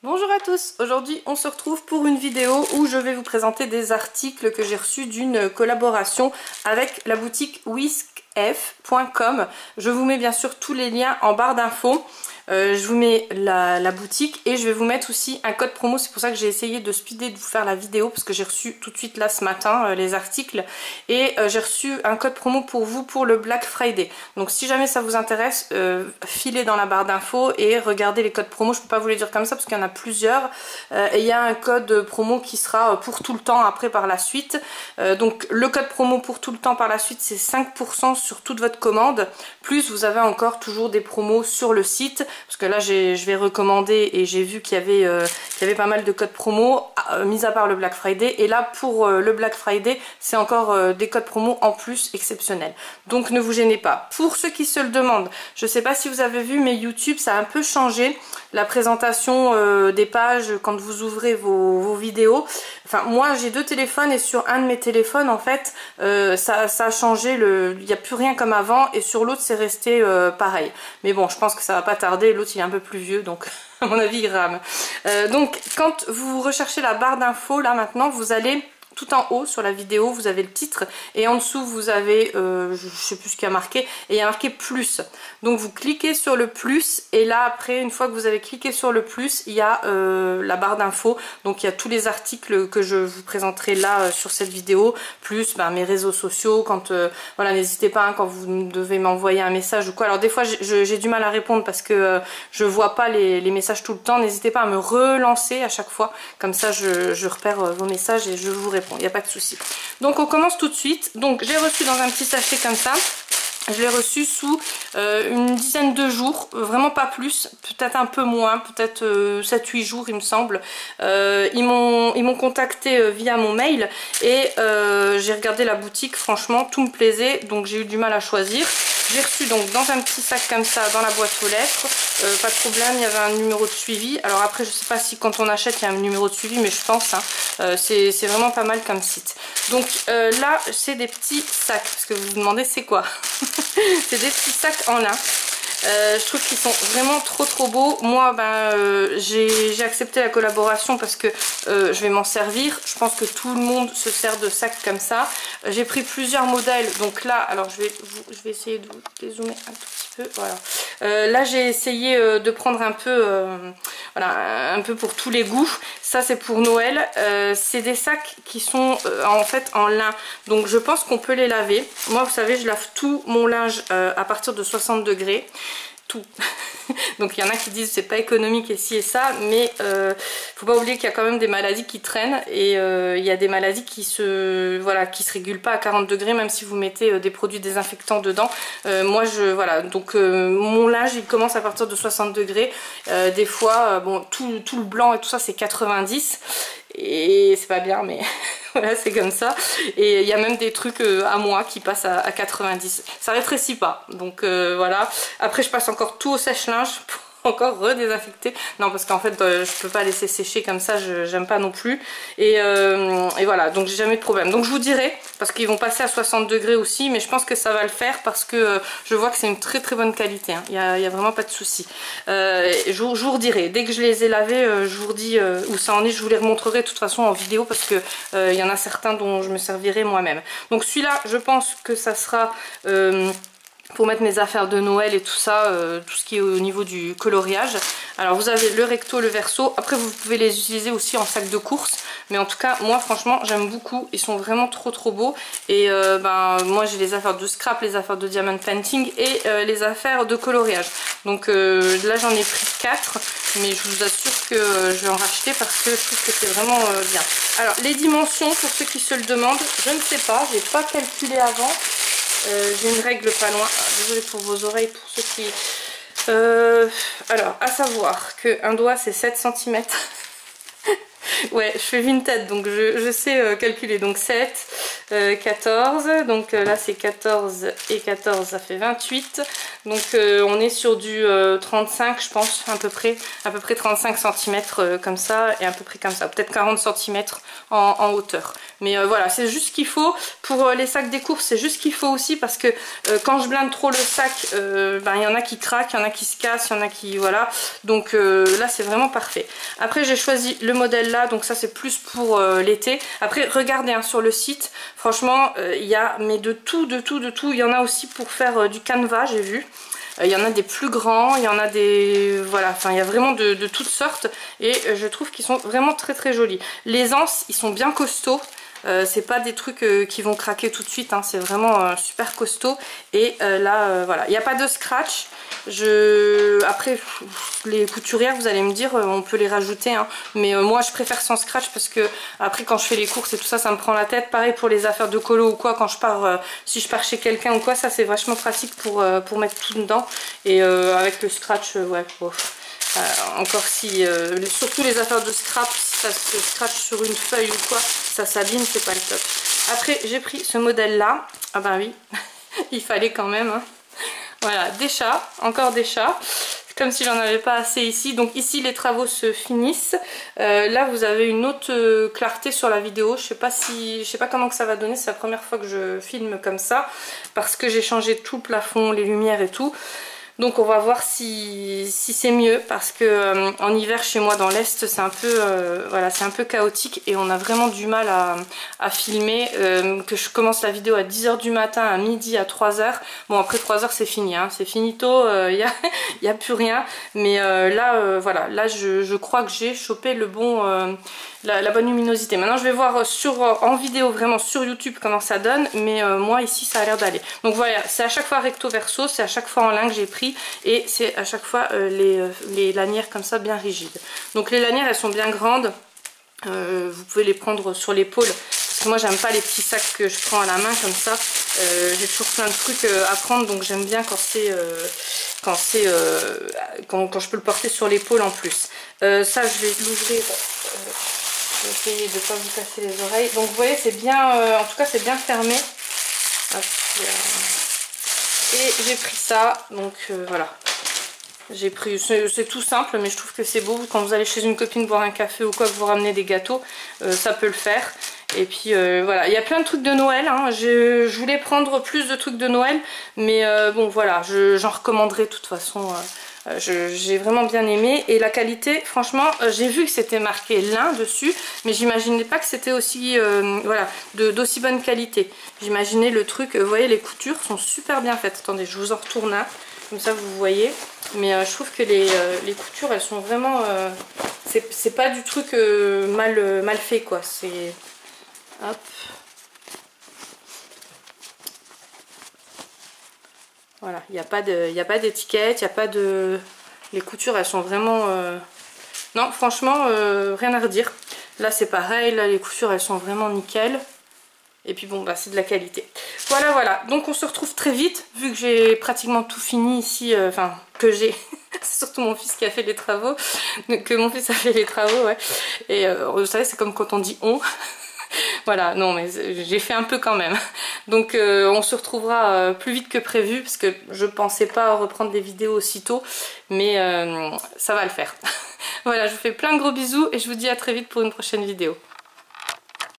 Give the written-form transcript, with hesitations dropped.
Bonjour à tous, aujourd'hui on se retrouve pour une vidéo où je vais vous présenter des articles que j'ai reçus d'une collaboration avec la boutique whiskf.com. Je vous mets bien sûr tous les liens en barre d'infos. Je vous mets la boutique et je vais vous mettre aussi un code promo. C'est pour ça que j'ai essayé de speeder de vous faire la vidéo parce que j'ai reçu tout de suite là ce matin les articles et j'ai reçu un code promo pour vous pour le Black Friday. Donc si jamais ça vous intéresse, filez dans la barre d'infos et regardez les codes promo. Je peux pas vous les dire comme ça parce qu'il y en a plusieurs et il y a un code promo qui sera pour tout le temps après par la suite. Donc le code promo pour tout le temps par la suite c'est 5% sur toute votre commande, plus vous avez encore toujours des promos sur le site. Parce que là je vais recommander et j'ai vu qu'il y avait pas mal de codes promo, mis à part le Black Friday. Et là pour le Black Friday c'est encore des codes promo en plus exceptionnels. Donc ne vous gênez pas. Pour ceux qui se le demandent, je sais pas si vous avez vu mais YouTube ça a un peu changé la présentation des pages quand vous ouvrez vos vidéos. Enfin moi j'ai deux téléphones et sur un de mes téléphones en fait ça a changé, il n'y a plus rien comme avant et sur l'autre c'est resté pareil. Mais bon je pense que ça va pas tarder. L'autre il est un peu plus vieux donc à mon avis il rame. Donc quand vous recherchez la barre d'infos là maintenant vous allez tout en haut sur la vidéo vous avez le titre et en dessous vous avez je sais plus ce qu'il y a marqué et il y a marqué plus. Donc vous cliquez sur le plus et là après une fois que vous avez cliqué sur le plus il y a la barre d'infos. Donc il y a tous les articles que je vous présenterai là sur cette vidéo, plus mes réseaux sociaux. Quand voilà, n'hésitez pas quand vous devez m'envoyer un message ou quoi. Alors des fois j'ai du mal à répondre parce que je vois pas les messages tout le temps. N'hésitez pas à me relancer à chaque fois, comme ça je repère vos messages et je vous réponds. Il n'y a pas de souci. Donc on commence tout de suite. Donc j'ai reçu dans un petit sachet comme ça. Je l'ai reçu sous une dizaine de jours, vraiment pas plus, peut-être un peu moins, peut-être 7-8 jours il me semble. Ils m'ont contacté via mon mail et j'ai regardé la boutique, franchement tout me plaisait, donc j'ai eu du mal à choisir. J'ai reçu donc dans un petit sac comme ça, dans la boîte aux lettres, pas de problème, il y avait un numéro de suivi. Alors après je sais pas si quand on achète il y a un numéro de suivi, mais je pense, hein, c'est vraiment pas mal comme site. Donc là c'est des petits sacs, parce que vous vous demandez c'est quoi. C'est des petits sacs en lin. Je trouve qu'ils sont vraiment trop beaux. Moi j'ai accepté la collaboration parce que je vais m'en servir. Je pense que tout le monde se sert de sacs comme ça. J'ai pris plusieurs modèles. Donc là, alors je vais essayer de vous dézoomer un tout petit peu. Voilà. Là j'ai essayé de prendre un peu, voilà, un peu pour tous les goûts. Ça c'est pour Noël. C'est des sacs qui sont en fait en lin. Donc je pense qu'on peut les laver. Moi vous savez je lave tout mon linge à partir de 60 degrés. Tout. Donc il y en a qui disent c'est pas économique et ci et ça, mais faut pas oublier qu'il y a quand même des maladies qui traînent et il y a des maladies qui se régulent pas à 40 degrés même si vous mettez des produits désinfectants dedans. Moi voilà, donc mon linge il commence à partir de 60 degrés. Des fois bon tout le blanc et tout ça c'est 90 et c'est pas bien mais voilà c'est comme ça. Et il y a même des trucs à moi qui passent à 90. Ça rétrécit pas. Donc voilà. Après je passe encore tout au sèche-linge pour encore redésinfecter. Non parce qu'en fait je peux pas laisser sécher comme ça, j'aime pas non plus. Et voilà, donc j'ai jamais de problème. Donc je vous dirai, parce qu'ils vont passer à 60 degrés aussi, mais je pense que ça va le faire parce que je vois que c'est une très bonne qualité. Hein. Il y a vraiment pas de souci. Je vous redirai. Dès que je les ai lavés, je vous redis où ça en est. Je vous les remontrerai de toute façon en vidéo parce que il y en a certains dont je me servirai moi-même. Donc celui-là, je pense que ça sera pour mettre mes affaires de Noël et tout ça, tout ce qui est au niveau du coloriage. Alors vous avez le recto, le verso, après vous pouvez les utiliser aussi en sac de course, mais en tout cas moi franchement j'aime beaucoup, ils sont vraiment trop beaux. Et moi j'ai les affaires de scrap, les affaires de diamond painting et les affaires de coloriage. Donc là j'en ai pris 4, mais je vous assure que je vais en racheter parce que je trouve que c'est vraiment bien. Alors les dimensions pour ceux qui se le demandent, je ne sais pas, j'ai pas calculé avant. J'ai une règle pas loin, désolée pour vos oreilles pour ceux qui... alors à savoir qu'un doigt c'est 7 cm. Ouais je fais Vinted donc je sais calculer, donc 7, 14, donc là c'est 14 et 14, ça fait 28, donc on est sur du 35 je pense, à peu près 35 cm comme ça, et à peu près comme ça, peut-être 40 cm en hauteur. Mais voilà, c'est juste ce qu'il faut. Pour les sacs des courses, c'est juste ce qu'il faut aussi, parce que quand je blinde trop le sac, il y en a qui craquent, il y en a qui se cassent, il y en a qui... voilà, donc là c'est vraiment parfait. Après j'ai choisi le modèle là, donc ça c'est plus pour l'été. Après regardez hein, sur le site, franchement il y a mais de tout, il y en a aussi pour faire du canevas, j'ai vu. Il y en a des plus grands, il y en a des... voilà, enfin il y a vraiment de toutes sortes, et je trouve qu'ils sont vraiment très jolis. Les anses, ils sont bien costauds. C'est pas des trucs qui vont craquer tout de suite, hein, c'est vraiment super costaud. Et là voilà, il n'y a pas de scratch. Après les couturières, vous allez me dire, on peut les rajouter hein, mais moi je préfère sans scratch, parce que après quand je fais les courses et tout ça, ça me prend la tête. Pareil pour les affaires de colo ou quoi, quand je pars, si je pars chez quelqu'un ou quoi, ça c'est vachement pratique pour mettre tout dedans. Et avec le scratch, ouais, bon. Encore si, surtout les affaires de scrap, si ça se scratch sur une feuille ou quoi, ça s'abîme, c'est pas le top. Après j'ai pris ce modèle là, ah bah oui, il fallait quand même hein. Voilà, des chats, encore des chats, comme si j'en avais pas assez ici. Donc ici les travaux se finissent. Là vous avez une autre clarté sur la vidéo. Je sais pas comment que ça va donner, c'est la première fois que je filme comme ça, parce que j'ai changé tout le plafond, les lumières et tout. Donc on va voir si c'est mieux, parce que en hiver chez moi dans l'Est c'est un peu voilà, c'est un peu chaotique, et on a vraiment du mal à filmer, que je commence la vidéo à 10 h du matin, à midi, à 3 h. Bon après 3 h c'est fini, hein, c'est finito, y a plus rien. Mais là voilà, là je crois que j'ai chopé le bon... la bonne luminosité. Maintenant je vais voir en vidéo vraiment sur YouTube comment ça donne, mais moi ici ça a l'air d'aller. Donc voilà, c'est à chaque fois recto verso, c'est à chaque fois en lin que j'ai pris, et c'est à chaque fois les lanières comme ça bien rigides. Donc les lanières elles sont bien grandes, vous pouvez les prendre sur l'épaule, parce que moi j'aime pas les petits sacs que je prends à la main comme ça. J'ai toujours plein de trucs à prendre, donc j'aime bien quand je peux le porter sur l'épaule en plus. Ça je vais l'ouvrir. Je vais essayer de ne pas vous casser les oreilles. Donc vous voyez, c'est bien, en tout cas c'est bien fermé. Et j'ai pris ça, donc voilà. J'ai pris, c'est tout simple, mais je trouve que c'est beau. Quand vous allez chez une copine boire un café ou quoi, que vous ramenez des gâteaux, ça peut le faire. Et puis voilà, il y a plein de trucs de Noël, hein. Je voulais prendre plus de trucs de Noël, mais bon voilà, j'en recommanderai de toute façon. J'ai vraiment bien aimé, et la qualité franchement j'ai vu que c'était marqué lin dessus, mais j'imaginais pas que c'était aussi voilà, d'aussi bonne qualité. J'imaginais le truc, vous voyez les coutures sont super bien faites. Attendez, je vous en retourne un, comme ça vous voyez. Mais je trouve que les coutures elles sont vraiment c'est pas du truc mal fait quoi. C'est hop. Voilà, il n'y a pas d'étiquette, il n'y a pas de... Les coutures, elles sont vraiment... Non, franchement, rien à redire. Là, c'est pareil, là, les coutures, elles sont vraiment nickel. Et puis bon, bah, c'est de la qualité. Voilà, voilà. Donc, on se retrouve très vite, vu que j'ai pratiquement tout fini ici. Enfin, que j'ai... C'est surtout mon fils qui a fait les travaux. Que mon fils a fait les travaux, ouais. Et vous savez, c'est comme quand on dit « on ». Voilà, non mais j'ai fait un peu quand même. Donc on se retrouvera plus vite que prévu, parce que je pensais pas reprendre des vidéos aussitôt, mais ça va le faire. Voilà, je vous fais plein de gros bisous et je vous dis à très vite pour une prochaine vidéo.